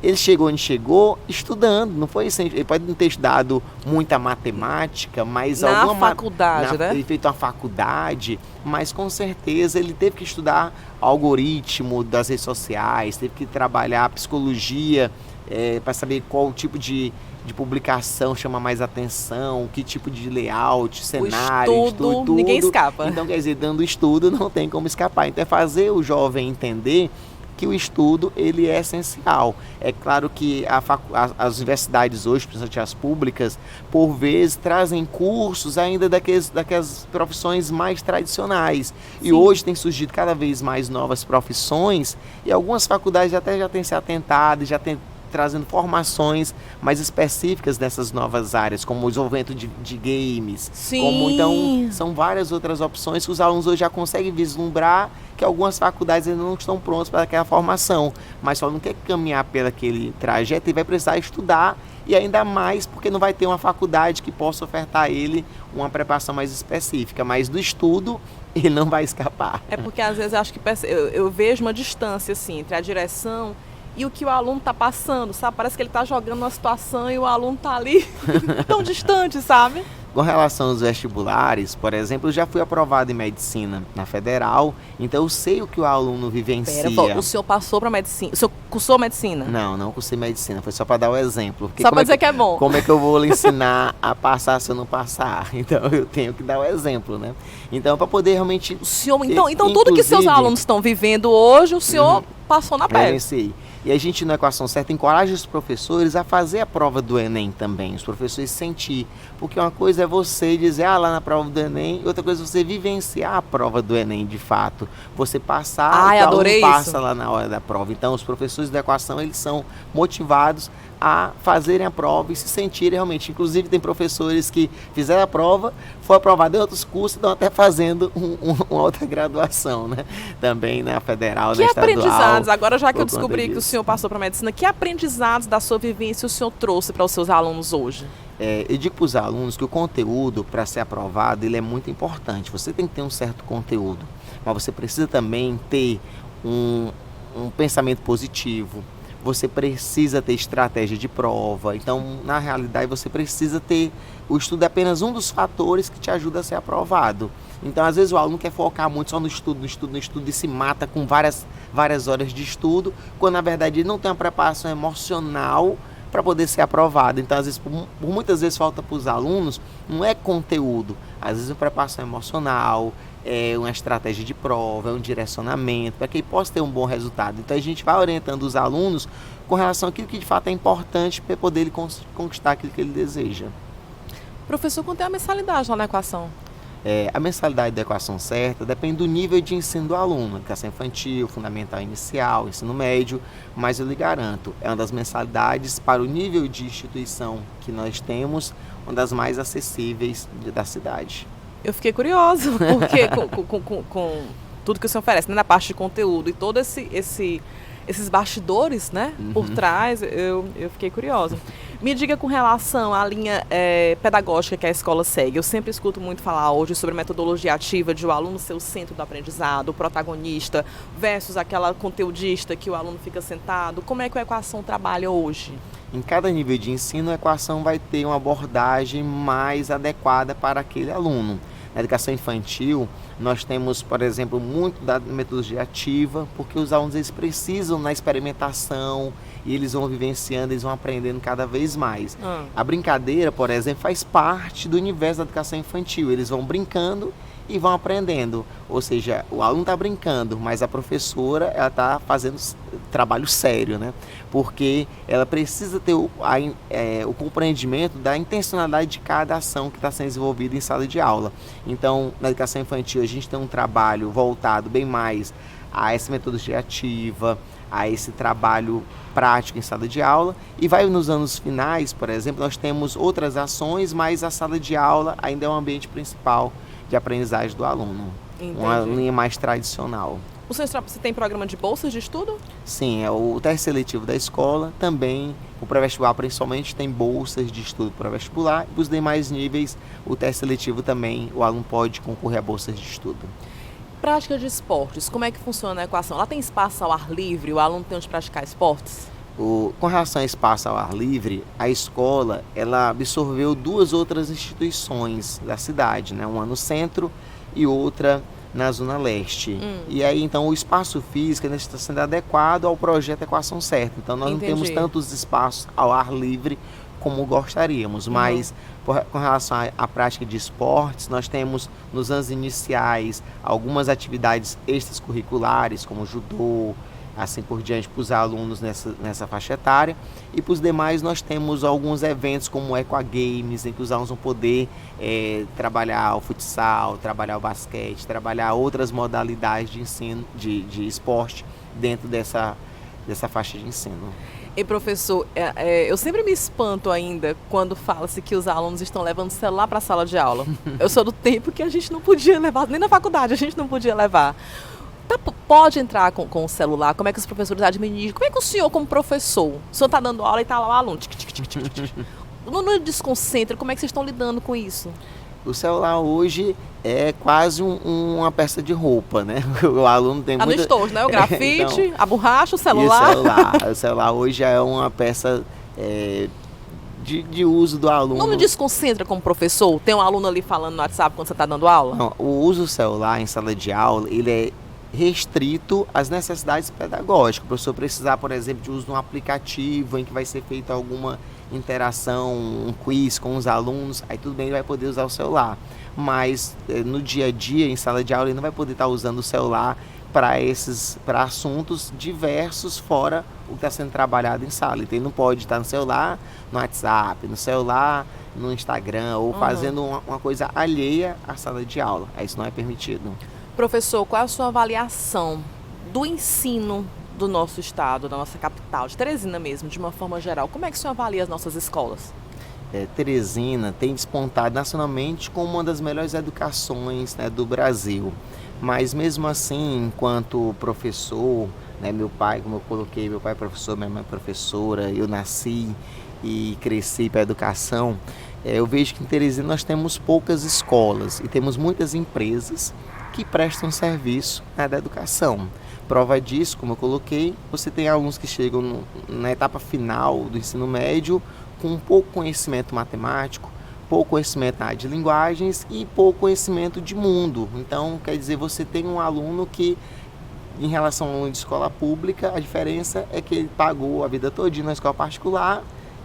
Ele chegou onde chegou estudando, não foi assim, ele pode não ter estudado muita matemática, mas na faculdade, né? Ele fez uma faculdade, mas com certeza ele teve que estudar algoritmo das redes sociais, teve que trabalhar psicologia para saber qual tipo de publicação chama mais atenção, que tipo de layout, cenário, tudo. Ninguém escapa. Então, quer dizer, dando estudo não tem como escapar. Então, é fazer o jovem entender que o estudo ele é essencial. É claro que as universidades hoje, principalmente as públicas, por vezes trazem cursos ainda daquelas profissões mais tradicionais. Sim. E hoje tem surgido cada vez mais novas profissões e algumas faculdades até já têm se atentado, já têm trazendo formações mais específicas dessas novas áreas, como o desenvolvimento de games. Sim. Então, são várias outras opções que os alunos hoje já conseguem vislumbrar que algumas faculdades ainda não estão prontas para aquela formação, mas só não quer caminhar pelo aquele trajeto e vai precisar estudar, e ainda mais porque não vai ter uma faculdade que possa ofertar a ele uma preparação mais específica, mas do estudo ele não vai escapar. É porque às vezes eu vejo uma distância assim, entre a direção e o que o aluno está passando, sabe? Parece que ele está jogando uma situação e o aluno está ali tão distante, sabe? Com relação aos vestibulares, por exemplo, eu já fui aprovado em medicina na Federal, então eu sei o que o aluno vivencia. O senhor passou para medicina? O senhor cursou medicina? Não cursei medicina, foi só para dar o exemplo. Porque só para dizer que é bom. Como é que eu vou lhe ensinar a passar se eu não passar? Então eu tenho que dar o exemplo, né? Então, para poder realmente... O senhor, então tudo que seus alunos estão vivendo hoje, o senhor passou na pele. E a gente, na Equação Certa, encoraja os professores a fazer a prova do Enem também. Os professores sentir. Porque uma coisa é você dizer, lá na prova do Enem, e outra coisa é você vivenciar a prova do Enem de fato. Você passar, adorei passa isso. Lá na hora da prova. Então, os professores da Equação, eles são motivados a fazerem a prova e se sentirem realmente. Inclusive, tem professores que fizeram a prova, foi aprovado em outros cursos, estão até fazendo uma outra graduação, né? Também na Federal, na Estadual. Que aprendizados, agora já que eu descobri que o senhor passou para a medicina, que aprendizados da sua vivência o senhor trouxe para os seus alunos hoje? Eu digo para os alunos que o conteúdo, para ser aprovado, ele é muito importante. Você tem que ter um certo conteúdo, mas você precisa também ter um pensamento positivo. Você precisa ter estratégia de prova. Então, na realidade, você precisa ter... O estudo é apenas um dos fatores que te ajuda a ser aprovado. Então, às vezes, o aluno quer focar muito só no estudo e se mata com várias horas de estudo, quando, na verdade, ele não tem uma preparação emocional para poder ser aprovado. Então, às vezes, por muitas vezes, falta para os alunos, não é conteúdo. Às vezes, uma preparação emocional, é uma estratégia de prova, é um direcionamento, para que ele possa ter um bom resultado. Então, a gente vai orientando os alunos com relação àquilo que, de fato, é importante para poder ele conquistar aquilo que ele deseja. Professor, quanto é a mensalidade lá na Equação? A mensalidade da Equação Certa depende do nível de ensino do aluno, educação infantil, fundamental inicial, ensino médio, mas eu lhe garanto, é uma das mensalidades para o nível de instituição que nós temos, uma das mais acessíveis da cidade. Eu fiquei curiosa, porque com tudo que o senhor oferece, né, na parte de conteúdo e todo esses bastidores, né, por trás, eu fiquei curiosa. Me diga com relação à linha pedagógica que a escola segue. Eu sempre escuto muito falar hoje sobre metodologia ativa de o aluno ser o centro do aprendizado, o protagonista, versus aquela conteudista que o aluno fica sentado. Como é que a Equação trabalha hoje? Em cada nível de ensino, a Equação vai ter uma abordagem mais adequada para aquele aluno. Na educação infantil, nós temos, por exemplo, muito da metodologia ativa, porque os alunos eles precisam na experimentação e eles vão vivenciando, eles vão aprendendo cada vez mais. A brincadeira, por exemplo, faz parte do universo da educação infantil. Eles vão brincando e vão aprendendo. Ou seja, o aluno está brincando, mas a professora ela está fazendo trabalho sério, né? Porque ela precisa ter o compreendimento da intencionalidade de cada ação que está sendo desenvolvida em sala de aula. Então, na educação infantil, a gente tem um trabalho voltado bem mais a essa metodologia ativa, a esse trabalho prático em sala de aula, e vai nos anos finais, por exemplo, nós temos outras ações, mas a sala de aula ainda é o ambiente principal de aprendizagem do aluno. Entendi. Uma linha mais tradicional. Você tem programa de bolsas de estudo? Sim, é o teste seletivo da escola, também o pré-vestibular principalmente tem bolsas de estudo para vestibular, e os demais níveis, o teste seletivo também, o aluno pode concorrer a bolsas de estudo. Prática de esportes, como é que funciona a Equação? Ela tem espaço ao ar livre, o aluno tem onde praticar esportes? Com relação ao espaço ao ar livre, a escola ela absorveu duas outras instituições da cidade, né? Uma no centro e outra na Zona Leste. E aí, então, o espaço físico está sendo adequado ao projeto Equação Certa. Então, nós não temos tantos espaços ao ar livre como gostaríamos, mas com relação à prática de esportes, nós temos nos anos iniciais algumas atividades extracurriculares, como judô, assim por diante, para os alunos nessa faixa etária. E para os demais nós temos alguns eventos como o Equa Games, em que os alunos vão poder trabalhar o futsal, trabalhar o basquete, trabalhar outras modalidades de ensino, de esporte dentro dessa faixa de ensino. E professor, eu sempre me espanto ainda quando fala-se que os alunos estão levando celular para a sala de aula. Eu sou do tempo que a gente não podia levar, nem na faculdade a gente não podia levar. Pode entrar com o celular? Como é que os professores administram? Como é que o senhor, como professor, o senhor está dando aula e está lá o aluno? Não desconcentra, como é que vocês estão lidando com isso? O celular hoje é quase uma peça de roupa, né? O aluno tem no estojo, né? O grafite, então, a borracha, o celular. O celular hoje é uma peça de uso do aluno. Não desconcentra como professor? Tem um aluno ali falando no WhatsApp quando você está dando aula? Não, o uso do celular em sala de aula, ele é restrito às necessidades pedagógicas. O professor precisar, por exemplo, de uso de um aplicativo em que vai ser feita alguma interação, um quiz com os alunos, aí tudo bem, ele vai poder usar o celular. Mas no dia a dia, em sala de aula, ele não vai poder estar usando o celular para assuntos diversos fora o que está sendo trabalhado em sala. Então ele não pode estar no celular, no WhatsApp, no celular, no Instagram, ou fazendo uma coisa alheia à sala de aula. Isso não é permitido. Professor, qual é a sua avaliação do ensino do nosso estado, da nossa capital, de Teresina mesmo, de uma forma geral? Como é que o senhor avalia as nossas escolas? Teresina tem despontado nacionalmente como uma das melhores educações, né, do Brasil. Mas mesmo assim, enquanto professor, né, meu pai, como eu coloquei, meu pai é professor, minha mãe é professora, eu nasci e cresci para a educação, eu vejo que em Teresina nós temos poucas escolas e temos muitas empresas que prestam serviço, né, da educação. Prova disso, como eu coloquei, você tem alunos que chegam na etapa final do ensino médio com pouco conhecimento matemático, pouco conhecimento na área de linguagens e pouco conhecimento de mundo. Então, quer dizer, você tem um aluno que, em relação a um aluno de escola pública, a diferença é que ele pagou a vida toda na escola particular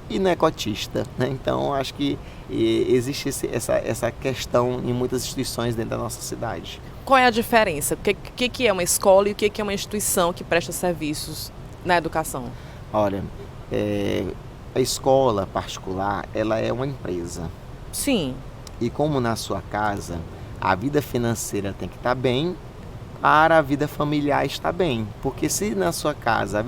e não é cotista, né? Então, acho que existe essa questão em muitas instituições dentro da nossa cidade. Qual é a diferença? O que é uma escola e o que é uma instituição que presta serviços na educação? Olha, a escola particular, ela é uma empresa. Sim. E como na sua casa, A vida financeira tem que estar bem para a vida familiar estar bem. Porque se na sua casa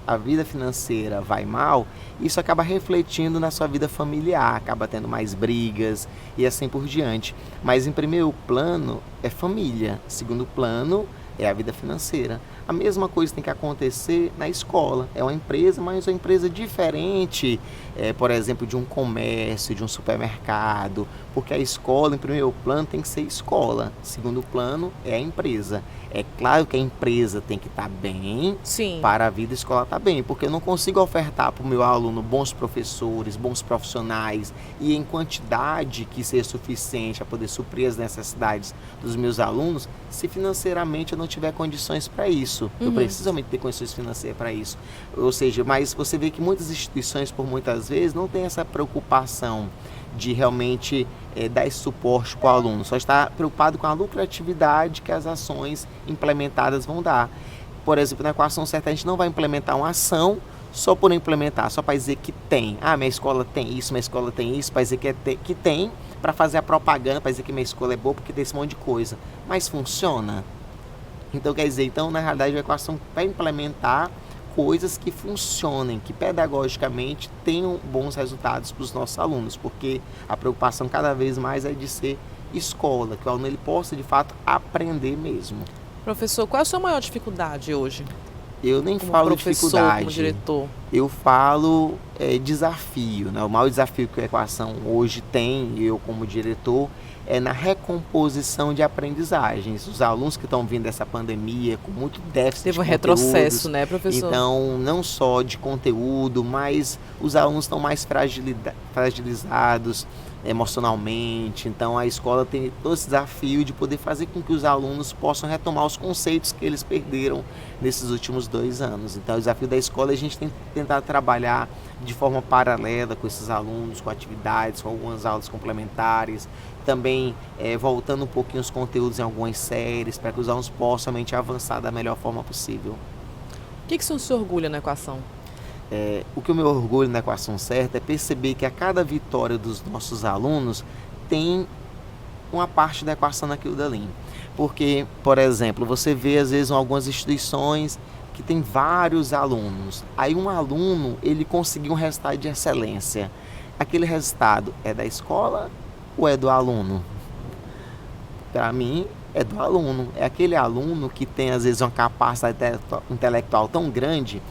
a vida financeira vai mal, isso acaba refletindo na sua vida familiar, acaba tendo mais brigas e assim por diante. Mas em primeiro plano é família, segundo plano é a vida financeira. A mesma coisa tem que acontecer na escola. É uma empresa, mas é uma empresa diferente, por exemplo, de um comércio, de um supermercado, porque a escola, em primeiro plano, tem que ser escola. Segundo plano, é a empresa. É claro que a empresa tem que estar bem, Sim. para a vida escolar estar bem, porque eu não consigo ofertar para o meu aluno bons professores, bons profissionais e em quantidade que seja suficiente para poder suprir as necessidades dos meus alunos, se financeiramente eu não tiver condições para isso. Eu preciso realmente ter condições financeiras para isso. Ou seja, mas você vê que muitas instituições, por muitas vezes, não têm essa preocupação de realmente dar esse suporte para o aluno, só está preocupado com a lucratividade que as ações implementadas vão dar. Por exemplo, na equação certa, a gente não vai implementar uma ação só por implementar, só para dizer que tem. Ah, minha escola tem isso, minha escola tem isso, para dizer que tem, para fazer a propaganda, para dizer que minha escola é boa, porque tem esse monte de coisa. Mas funciona? Então, quer dizer, na realidade, a equação vai implementar coisas que funcionem, que pedagogicamente tenham bons resultados para os nossos alunos, porque a preocupação cada vez mais é de ser escola, que o aluno ele possa de fato aprender mesmo. Professor, qual é a sua maior dificuldade hoje? Eu nem Como falo professor, dificuldade, como diretor. eu falo desafio, né? O maior desafio que a equação hoje tem, eu como diretor, é na recomposição de aprendizagens. Os alunos que estão vindo dessa pandemia com muito déficit Teve um de retrocesso, né, professor? Então, não só de conteúdo, mas os alunos estão mais fragilizados emocionalmente. Então, a escola tem todo esse desafio de poder fazer com que os alunos possam retomar os conceitos que eles perderam nesses últimos 2 anos. Então, o desafio da escola é a gente tentar trabalhar de forma paralela com esses alunos, com atividades, com algumas aulas complementares, também voltando um pouquinho os conteúdos em algumas séries, para que os alunos possam realmente avançar da melhor forma possível. O que o senhor se orgulha na equação? O que eu me orgulho na equação certa é perceber que a cada vitória dos nossos alunos tem uma parte da equação naquilo dali. Porque, por exemplo, você vê às vezes em algumas instituições que tem vários alunos. Aí um aluno, ele conseguiu um resultado de excelência. Aquele resultado é da escola ou é do aluno? Para mim, é do aluno. É aquele aluno que tem às vezes uma capacidade intelectual tão grande,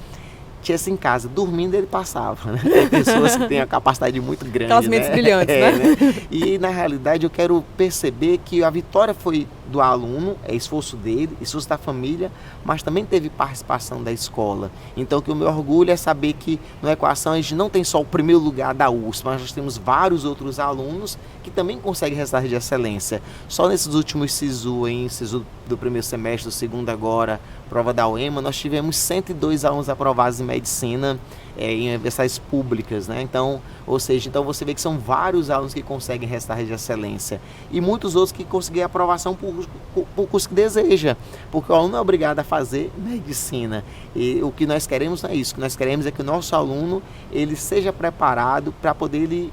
tinha em casa, dormindo ele passava, né? Tem pessoas que têm a capacidade muito grande, aquelas mentes brilhantes, né? E na realidade eu quero perceber que a vitória foi do aluno, é esforço dele, esforço da família, mas também teve participação da escola. Então que o meu orgulho é saber que na equação a gente não tem só o primeiro lugar da USP, mas nós temos vários outros alunos que também conseguem resultados de excelência. Só nesses últimos SISU, SISU do primeiro semestre, do segundo agora, prova da UEMA, nós tivemos 102 alunos aprovados em medicina em universidades públicas, né? Então, ou seja, então você vê que são vários alunos que conseguem resultados de excelência e muitos outros que conseguem aprovação por curso que deseja, porque o aluno é obrigado a fazer medicina. E o que nós queremos não é isso, o que nós queremos é que o nosso aluno ele seja preparado para poder ele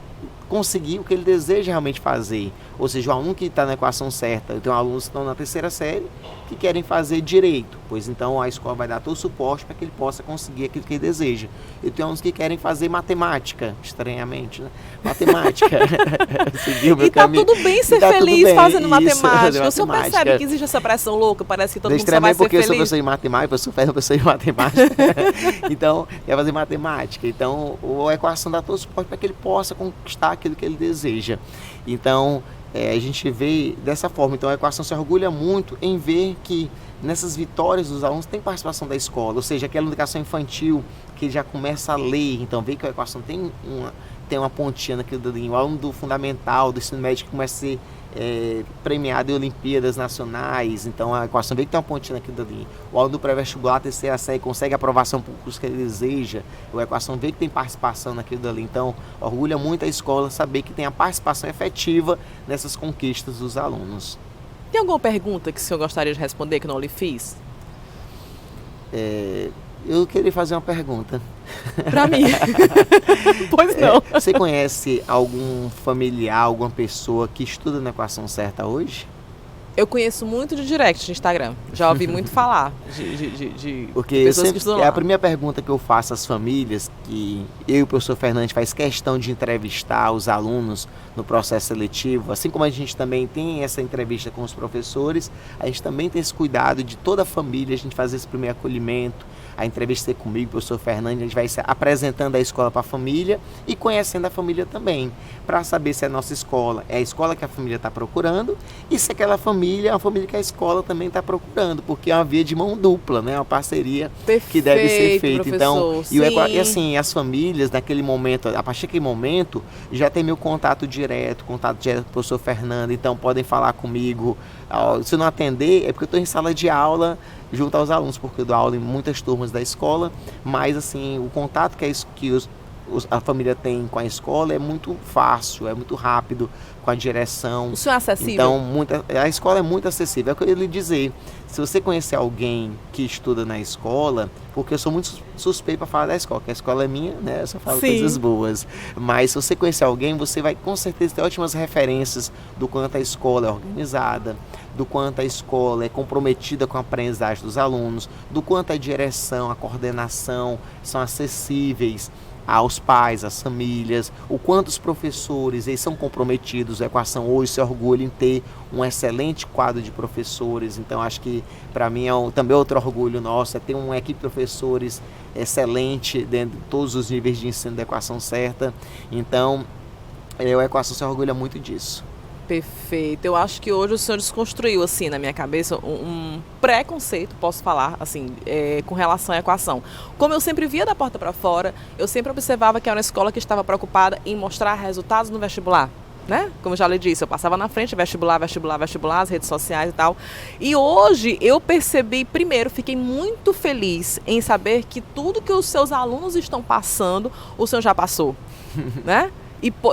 conseguir o que ele deseja realmente fazer. Ou seja, o aluno que está na equação certa, eu tenho alunos que estão na terceira série que querem fazer direito, pois então a escola vai dar todo o suporte para que ele possa conseguir aquilo que ele deseja. Eu tenho alunos que querem fazer matemática, estranhamente, né? Matemática. Seguir o meu caminho. Tudo bem ser feliz fazendo matemática. O senhor percebe que existe essa pressão louca? Parece que todo mundo só vai ser porque feliz. Eu sou professor de matemática, eu sou professor de matemática. Então, quer fazer matemática. Então, a equação dá todo o suporte para que ele possa conquistar aquilo que ele deseja. Então, a gente vê dessa forma. Então, a equação se orgulha muito em ver que nessas vitórias dos alunos tem participação da escola, ou seja, aquela educação infantil que já começa a ler, então vê que a equação tem uma pontinha naquilo dali. O aluno do fundamental, do ensino médio que começa a ser premiado em Olimpíadas Nacionais, então a equação vê que tem uma pontinha naquilo dali. O aluno do pré-vestibular, terceira série, consegue aprovação para o curso que ele deseja, a equação vê que tem participação naquilo dali. Então, orgulha muito a escola saber que tem a participação efetiva nessas conquistas dos alunos. Tem alguma pergunta que o senhor gostaria de responder que não lhe fiz? Eu queria fazer uma pergunta. Para mim? Pois não. Você conhece algum familiar, alguma pessoa que estuda na equação certa hoje? Eu conheço muito de direct de Instagram. Já ouvi muito falar de Porque pessoas que estudam lá. é a primeira pergunta que eu faço às famílias, que eu e o professor Fernandes faz questão de entrevistar os alunos no processo seletivo. Assim como a gente também tem essa entrevista com os professores, a gente também tem esse cuidado de toda a família, a gente fazer esse primeiro acolhimento. A entrevista é comigo, o professor Fernandes, a gente vai apresentando a escola para a família e conhecendo a família também, para saber se a nossa escola é a escola que a família está procurando e se aquela família é uma família que a escola também está procurando, porque é uma via de mão dupla, né? Uma parceria que deve ser feita. Então, e assim, as famílias naquele momento, a partir daquele momento, já tem meu contato direto com o professor Fernando, então podem falar comigo. Se eu não atender, é porque eu estou em sala de aula junto aos alunos, porque eu dou aula em muitas turmas da escola, mas assim, o contato que a família tem com a escola é muito fácil, é muito rápido, com a direção. O senhor é acessível? Então, a escola é muito acessível. É o que eu ia lhe dizer. Se você conhecer alguém que estuda na escola, porque eu sou muito suspeito para falar da escola, porque a escola é minha, né? Eu só falo coisas boas. Mas se você conhecer alguém, você vai com certeza ter ótimas referências do quanto a escola é organizada, do quanto a escola é comprometida com a aprendizagem dos alunos, do quanto a direção, a coordenação são acessíveis aos pais, às famílias, o quanto os professores eles são comprometidos. A Equação hoje se orgulha em ter um excelente quadro de professores, então acho que para mim também outro orgulho nosso é ter uma equipe de professores excelente dentro de todos os níveis de ensino da Equação Certa. Então a Equação se orgulha muito disso. Perfeito. Eu acho que hoje o senhor desconstruiu, assim, na minha cabeça, um preconceito, posso falar, assim, com relação à equação. Como eu sempre via da porta para fora, eu sempre observava que era uma escola que estava preocupada em mostrar resultados no vestibular, né? Como eu já lhe disse, eu passava na frente, vestibular, as redes sociais e tal. E hoje eu percebi, primeiro, fiquei muito feliz em saber que tudo que os seus alunos estão passando, o senhor já passou, né?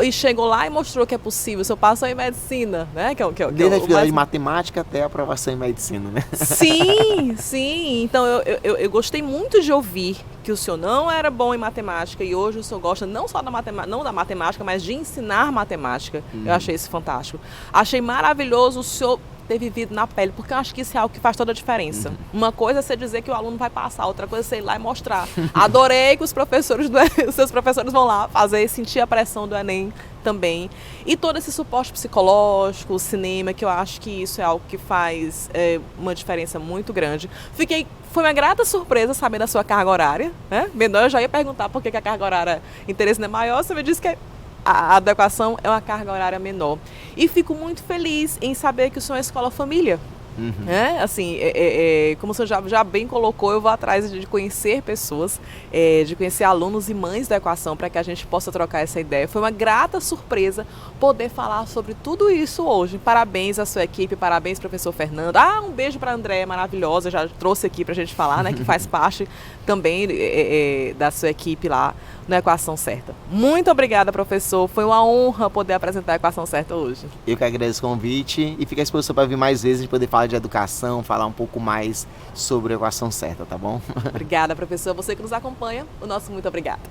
E chegou lá e mostrou que é possível. O senhor passou em medicina, né? Desde a atividade de matemática até a aprovação em medicina, né? Sim, sim. Então eu gostei muito de ouvir que o senhor não era bom em matemática e hoje o senhor gosta não só da matemática, mas de ensinar matemática. Eu achei isso fantástico. Achei maravilhoso o senhor ter vivido na pele, porque eu acho que isso é algo que faz toda a diferença. Uma coisa é você dizer que o aluno vai passar, outra coisa é você ir lá e mostrar. Adorei que os seus professores vão lá fazer, sentir a pressão do Enem também. E todo esse suporte psicológico, o cinema, que eu acho que isso é algo que faz uma diferença muito grande. Foi uma grata surpresa saber da sua carga horária, né? Menor, eu já ia perguntar por que a carga horária interesse não é maior, você me disse que a adequação é uma carga horária menor. E fico muito feliz em saber que o senhor é escola família. Assim, como o senhor já bem colocou, eu vou atrás de conhecer pessoas, de conhecer alunos e mães da equação para que a gente possa trocar essa ideia. Foi uma grata surpresa poder falar sobre tudo isso hoje. Parabéns à sua equipe, parabéns professor Fernando. Um beijo para a Andréia, maravilhosa, já trouxe aqui para a gente falar, né, que faz parte também da sua equipe lá na Equação Certa. Muito obrigada, professor. Foi uma honra poder apresentar a Equação Certa hoje. Eu que agradeço o convite e fico à disposição para vir mais vezes, de poder falar de educação, falar um pouco mais sobre a Equação Certa, tá bom? Obrigada, professor. Você que nos acompanha, o nosso muito obrigado.